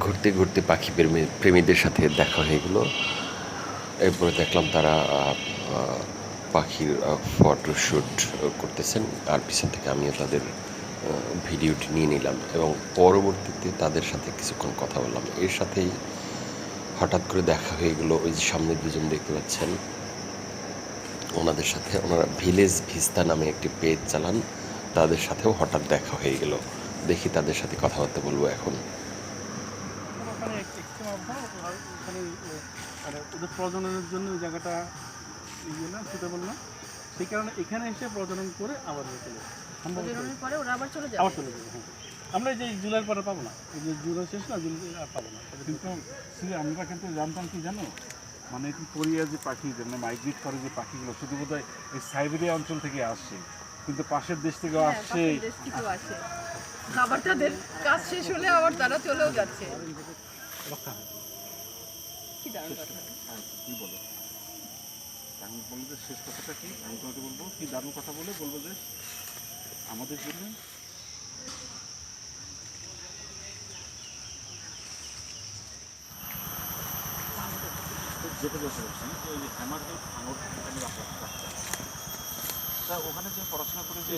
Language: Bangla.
ঘুরতে ঘুরতে পাখি প্রেমীদের সাথে দেখা হয়ে গেল। এরপরে দেখলাম তারা পাখির ফটোশ্যুট করতেছেন, আর পিছন থেকে আমিও তাদের ভিডিওটি নিয়ে নিলাম এবং পরবর্তীতে তাদের সাথে কিছুক্ষণ কথা বললাম। এর সাথেই হঠাৎ করে দেখা হয়ে গেল ওই যে সামনে দুজন দেখতে পাচ্ছেন, ওনাদের সাথে। ওনারা ভিলেজ ভিস্তা নামে একটি পেজ চালান, তাদের সাথেও হঠাৎ দেখা হয়ে গেল। দেখি তাদের সাথে কথাবার্তা বলবো এখন। ওখানে এক্সট্রিম আবহাওয়া আর ওখানে মানে ওদের প্রজননের জন্য ওই জায়গাটা ইয়ে না, সুটেবল না, সেই কারণে এখানে এসে প্রজনন করে আবার চলে যাবে, প্রজননের পরে ওরা আবার চলে যাবে। আবার চলে যাবে। হ্যাঁ, আমরা এই যে জুলাইয়ের পরে পাবো না, এই যে জুলাই শেষ না, জুলাই আর পাবো না। কিন্তু আমরা কিন্তু জানতাম কি জানো, মানে কি কোরিয়া যে পাখি মানে মাইগ্রেট করে যে পাখিগুলো শুধু বোধহয় এই সাইবেরিয়া অঞ্চল থেকে আসছে, কিন্তু পাশের দেশ থেকে হ্যাঁ, আসছে। পাশের দেশ থেকেও আসে। আবার তাদের কাজ শেষ হলে আবার তারা চলেও যাচ্ছে। কি দারুণ কথা। কি বলো, আমি বলবো যে শেষ কথাটা কি, আমি তোমাকে বলবো কি দারুণ কথা বলে বলবো যে আমাদের জন্য যেতে বসে বলছি ওই আমার যে আঙুর ওখানে যে পড়াশোনা করে যে